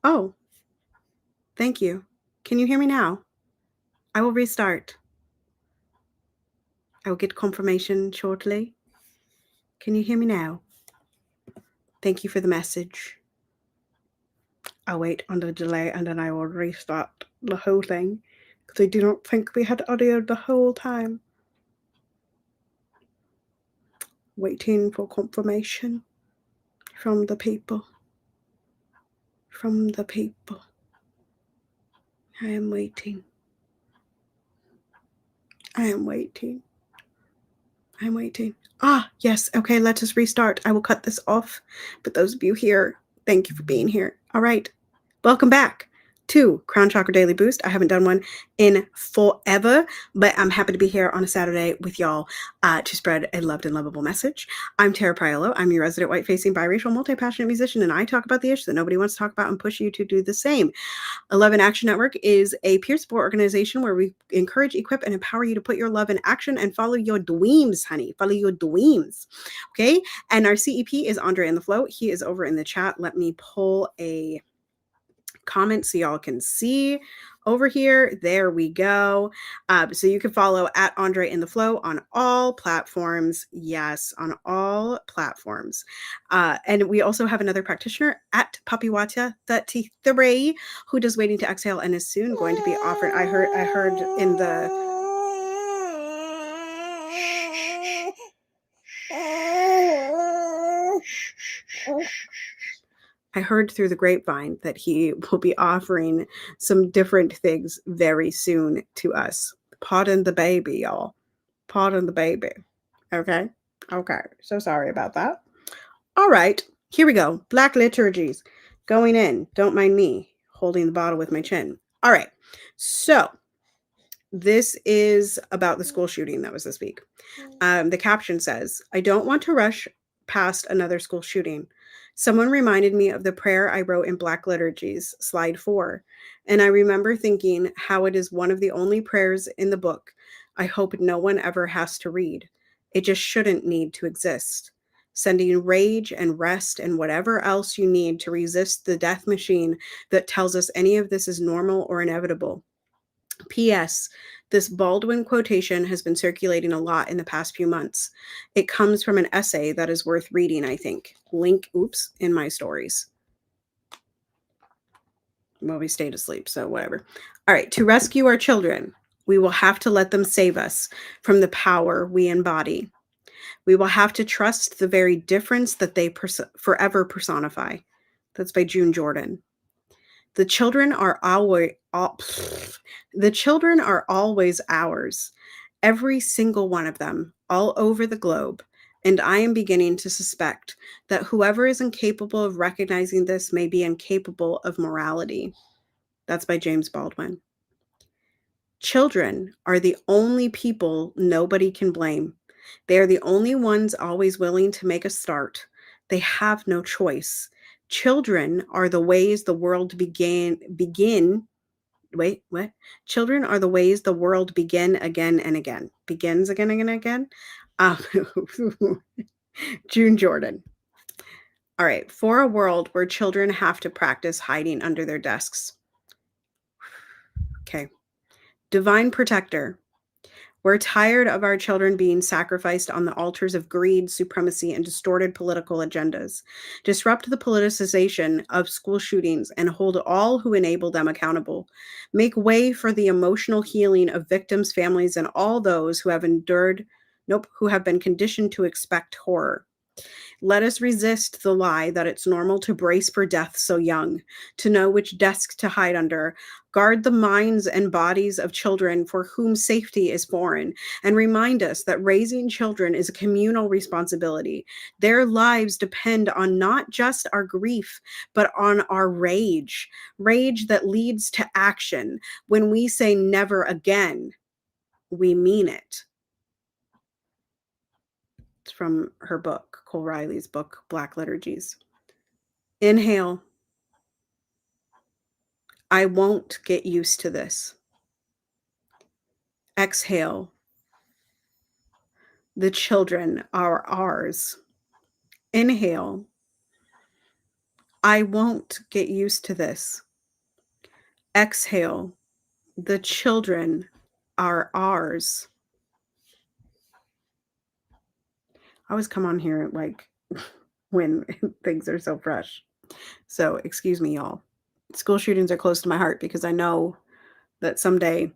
Oh, thank you. Can you hear me now? I will restart. I will get confirmation shortly. Can you hear me now? Thank you for the message. I'll wait on the delay and then I will restart the whole thing because I do not think we had audio the whole time. Waiting for confirmation from the people. From the people. I am waiting. I am waiting. I'm waiting. Ah, yes. Okay, let us restart. I will cut this off. But those of you here, thank you for being here. All right. Welcome back to Crown Chakra Daily Boost. I haven't done one in forever, but I'm happy to be here on a Saturday with y'all to spread a loved and lovable message. I'm Tara Priolo. I'm your resident white-facing biracial multi-passionate musician, and I talk about the issues that nobody wants to talk about and push you to do the same. 11 Action Network is a peer support organization where we encourage, equip, and empower you to put your love in action and follow your dreams, honey. Follow your dreams. Okay. And our CEP is Andre in the Flow. He is over in the chat. Let me pull a comment so y'all can see over here. There we go. So you can follow at Andre in the Flow on all platforms. Yes, on all platforms. And we also have another practitioner at Papiwata 33 who does Waiting to Exhale and is soon going to be offered. I heard in the I heard through the grapevine that he will be offering some different things very soon to us. Pardon the baby, y'all. Pardon the baby. Okay? Okay. So sorry about that. All right. Here we go. Black liturgies. Going in. Don't mind me holding the bottle with my chin. All right. So this is about the school shooting that was this week. The caption says, I don't want to rush past another school shooting. Someone reminded me of the prayer I wrote in Black Liturgies, slide 4. And I remember thinking how it is one of the only prayers in the book I hope no one ever has to read. It just shouldn't need to exist. Sending rage and rest and whatever else you need to resist the death machine that tells us any of this is normal or inevitable. P.S. This Baldwin quotation has been circulating a lot in the past few months. It comes from an essay that is worth reading, I think. Link, in my stories. Well, we stayed asleep, so whatever. All right, to rescue our children, we will have to let them save us from the power we embody. We will have to trust the very difference that they forever personify. That's by June Jordan. The children are always ours, every single one of them, all over the globe. And I am beginning to suspect that whoever is incapable of recognizing this may be incapable of morality. That's by James Baldwin. Children are the only people nobody can blame. They are the only ones always willing to make a start. They have no choice. Children are the ways the world begin. Wait, what? Children are the ways the world begin again and again. Begins again and again. June Jordan. All right. For a world where children have to practice hiding under their desks. Okay. Divine protector. We're tired of our children being sacrificed on the altars of greed, supremacy, and distorted political agendas. Disrupt the politicization of school shootings and hold all who enable them accountable. Make way for the emotional healing of victims, families, and all those who have who have been conditioned to expect horror. Let us resist the lie that it's normal to brace for death so young, to know which desk to hide under. Guard the minds and bodies of children for whom safety is foreign, and remind us that raising children is a communal responsibility. Their lives depend on not just our grief, but on our rage that leads to action. When we say never again, we mean it. It's from her book, Cole Riley's book, Black Liturgies. Inhale. I won't get used to this. Exhale. The children are ours. Inhale. I won't get used to this. Exhale. The children are ours. I always come on here like when things are so fresh. So, excuse me, y'all. School shootings are close to my heart because I know that someday,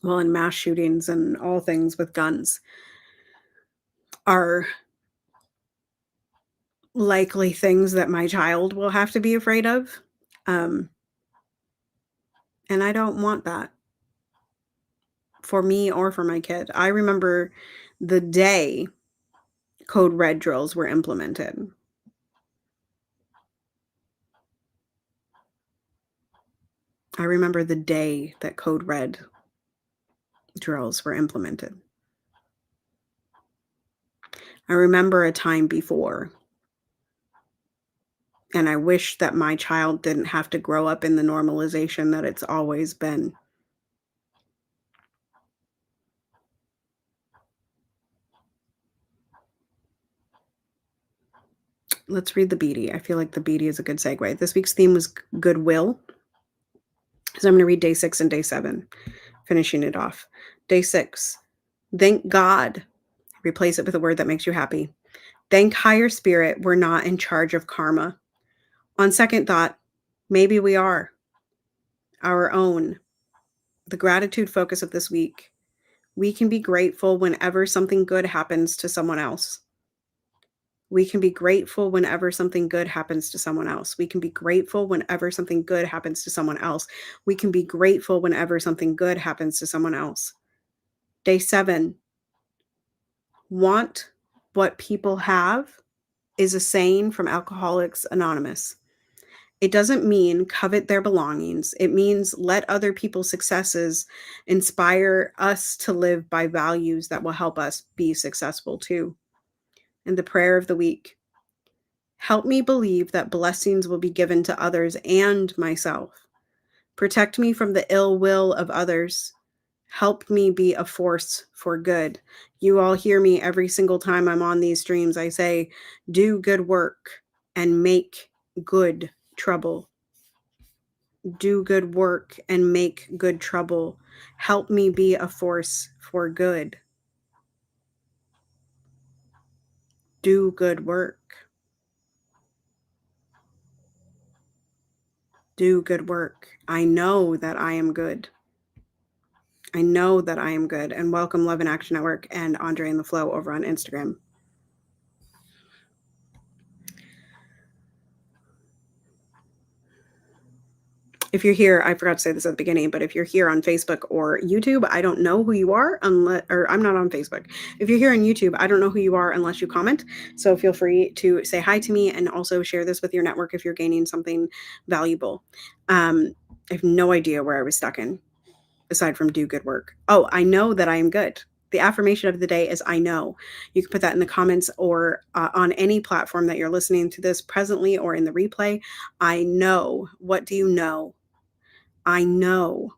well, in mass shootings and all things with guns are likely things that my child will have to be afraid of. Um, and I don't want that for me or for my kid. I remember the day code red drills were implemented. I remember the day that code red drills were implemented. I remember a time before, and I wish that my child didn't have to grow up in the normalization that it's always been. Let's read the beatty. I feel like the beatty is a good segue. This week's theme was goodwill. So I'm going to read day 6 and day 7, finishing it off. Day 6, thank God. Replace it with a word that makes you happy. Thank higher spirit we're not in charge of karma. On second thought, maybe we are our own. The gratitude focus of this week. We can be grateful whenever something good happens to someone else. We can be grateful whenever something good happens to someone else. We can be grateful whenever something good happens to someone else. We can be grateful whenever something good happens to someone else. Day 7, want what people have is a saying from Alcoholics Anonymous. It doesn't mean covet their belongings. It means let other people's successes inspire us to live by values that will help us be successful too. And the prayer of the week. Help me believe that blessings will be given to others and myself. Protect me from the ill will of others. Help me be a force for good. You all hear me every single time I'm on these streams. I say, do good work and make good trouble. Do good work and make good trouble. Help me be a force for good. Do good work. Do good work. I know that I am good. I know that I am good. And welcome Love and Action Network and Andre and the Flow over on Instagram. If you're here, I forgot to say this at the beginning, but if you're here on Facebook or YouTube, I don't know who you are unless, or I'm not on Facebook. If you're here on YouTube, I don't know who you are unless you comment. So feel free to say hi to me and also share this with your network if you're gaining something valuable. I have no idea where I was stuck in, aside from do good work. Oh, I know that I am good. The affirmation of the day is I know. You can put that in the comments or on any platform that you're listening to this presently or in the replay. I know. What do you know? I know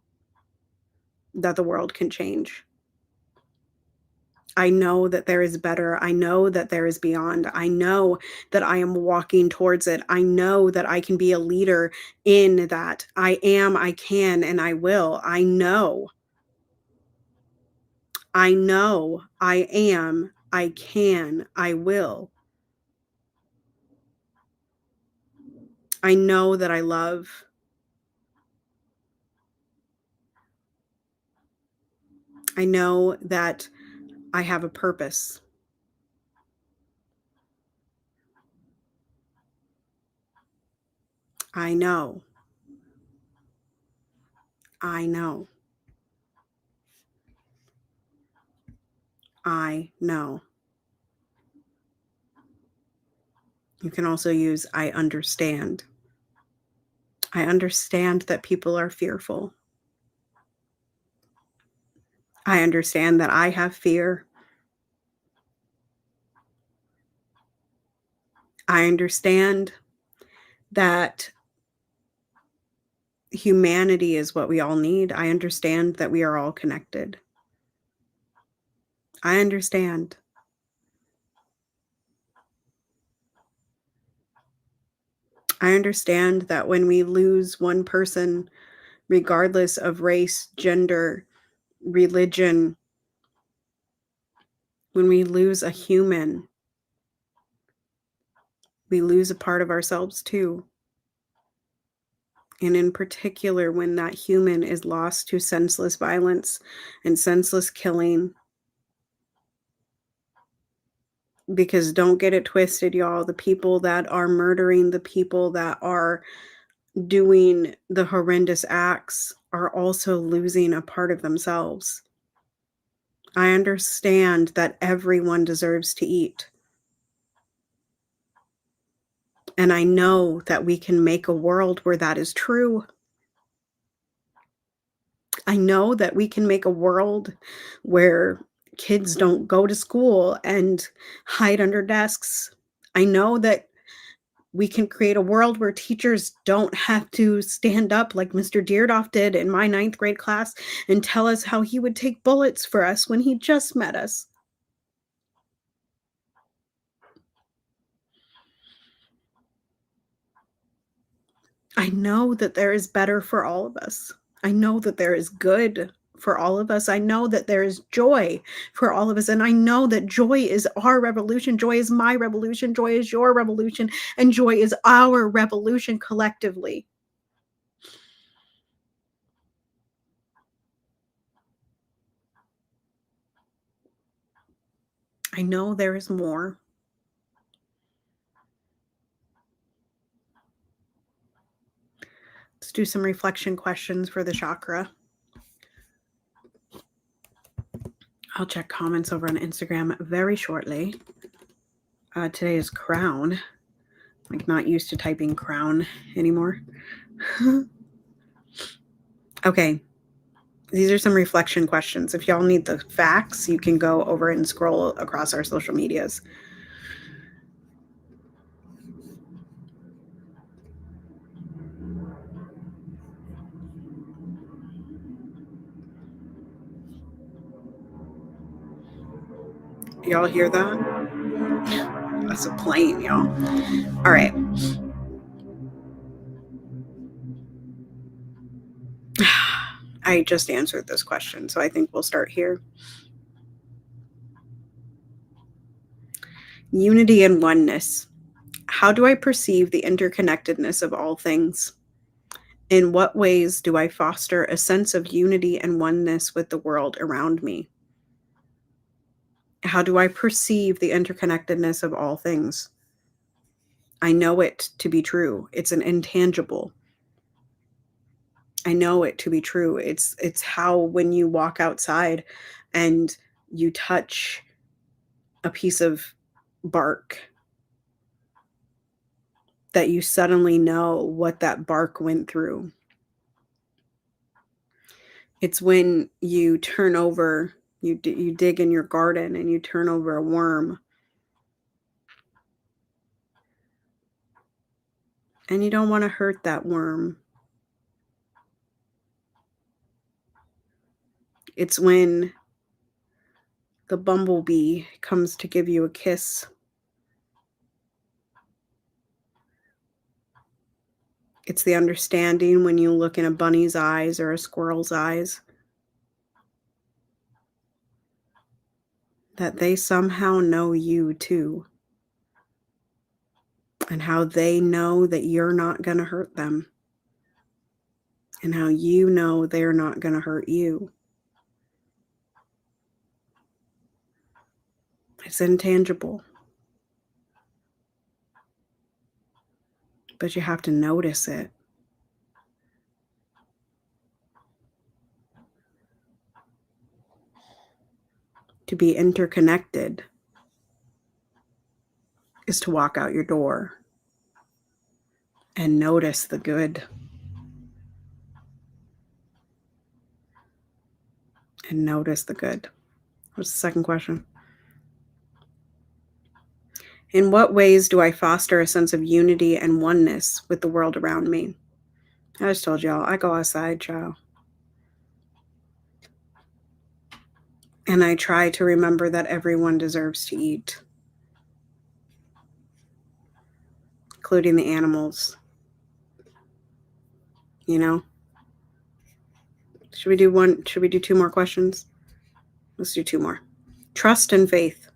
that the world can change. I know that there is better. I know that there is beyond. I know that I am walking towards it. I know that I can be a leader in that. I am, I can, and I will. I know. I know I am, I can, I will. I know that I love. I know that I have a purpose. I know. I know. I know. You can also use I understand. I understand that people are fearful. I understand that I have fear. I understand that humanity is what we all need. I understand that we are all connected. I understand. I understand that when we lose one person, regardless of race, gender, religion, when we lose a human, we lose a part of ourselves too. And in particular, when that human is lost to senseless violence and senseless killing. Because don't get it twisted, y'all. The people that are murdering, the people that are doing the horrendous acts are also losing a part of themselves. I understand that everyone deserves to eat. And I know that we can make a world where that is true. I know that we can make a world where kids don't go to school and hide under desks. I know that we can create a world where teachers don't have to stand up like Mr. Deardoff did in my ninth grade class and tell us how he would take bullets for us when he just met us. I know that there is better for all of us. I know that there is good for all of us. I know that there is joy for all of us. And I know that joy is our revolution. Joy is my revolution. Joy is your revolution. And joy is our revolution collectively. I know there is more. Let's do some reflection questions for the chakra. I'll check comments over on Instagram very shortly. Today is crown. Like, not used to typing crown anymore. Okay. These are some reflection questions. If y'all need the facts, you can go over and scroll across our social medias. Y'all hear that? That's a plane, y'all. All right. I just answered this question, so I think we'll start here. Unity and oneness. How do I perceive the interconnectedness of all things? In what ways do I foster a sense of unity and oneness with the world around me? How do I perceive the interconnectedness of all things? I know it to be true. It's an intangible. I know it to be true. It's how when you walk outside and you touch a piece of bark that you suddenly know what that bark went through. It's when you turn over, you dig in your garden and you turn over a worm. And you don't want to hurt that worm. It's when the bumblebee comes to give you a kiss. It's the understanding when you look in a bunny's eyes or a squirrel's eyes that they somehow know you too, and how they know that you're not going to hurt them, and how you know they're not going to hurt you. It's intangible, but you have to notice it. To be interconnected is to walk out your door and notice the good. And notice the good. What's the second question? In what ways do I foster a sense of unity and oneness with the world around me? I just told y'all, I go outside, child. And I try to remember that everyone deserves to eat, including the animals. You know? Should we do one? Should we do two more questions? Let's do two more. Trust and faith.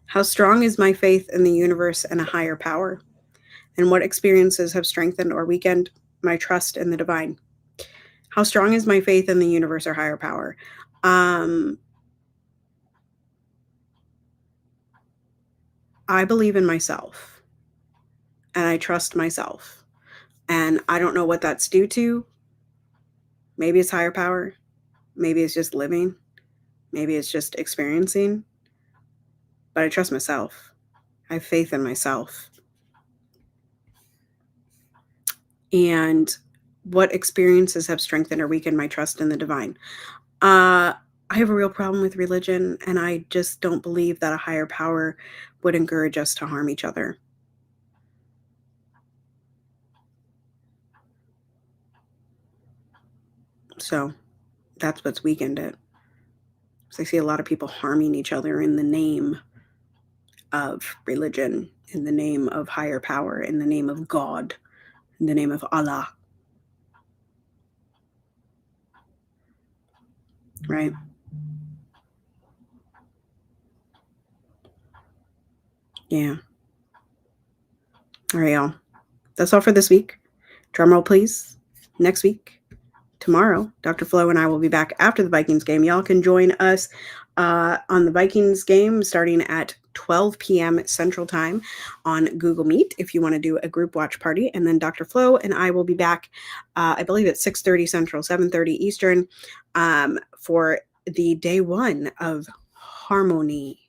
How strong is my faith in the universe and a higher power? And what experiences have strengthened or weakened my trust in the divine? How strong is my faith in the universe or higher power? I believe in myself and I trust myself. And I don't know what that's due to. Maybe it's higher power. Maybe it's just living. Maybe it's just experiencing. But I trust myself. I have faith in myself. And what experiences have strengthened or weakened my trust in the divine? I have a real problem with religion, and I just don't believe that a higher power would encourage us to harm each other. So that's what's weakened it. So I see a lot of people harming each other in the name of religion, in the name of higher power, in the name of God, in the name of Allah. Right? Yeah. All right, y'all. That's all for this week. Drum roll, please. Next week, tomorrow, Dr. Flo and I will be back after the Vikings game. Y'all can join us on the Vikings game starting at 12 p.m. Central Time on Google Meet if you want to do a group watch party. And then Dr. Flo and I will be back, I believe at 6:30 Central, 7:30 Eastern, for the day one of Harmony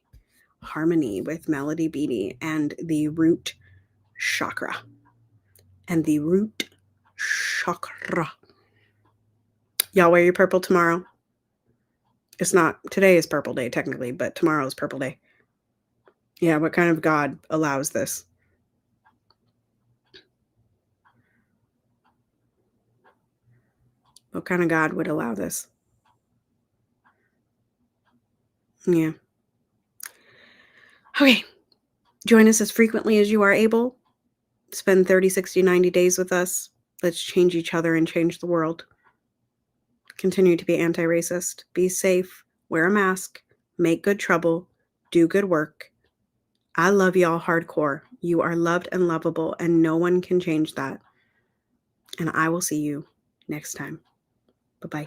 with Melody Beatty and the root chakra. Y'all wear your purple tomorrow. It's not, today is purple day technically, but tomorrow is purple day. Yeah, what kind of God allows this? What kind of God would allow this? Yeah. Okay. Join us as frequently as you are able. Spend 30, 60, 90 days with us. Let's change each other and change the world. Continue to be anti-racist. Be safe. Wear a mask. Make good trouble. Do good work. I love y'all hardcore. You are loved and lovable, and no one can change that. And I will see you next time. Bye-bye.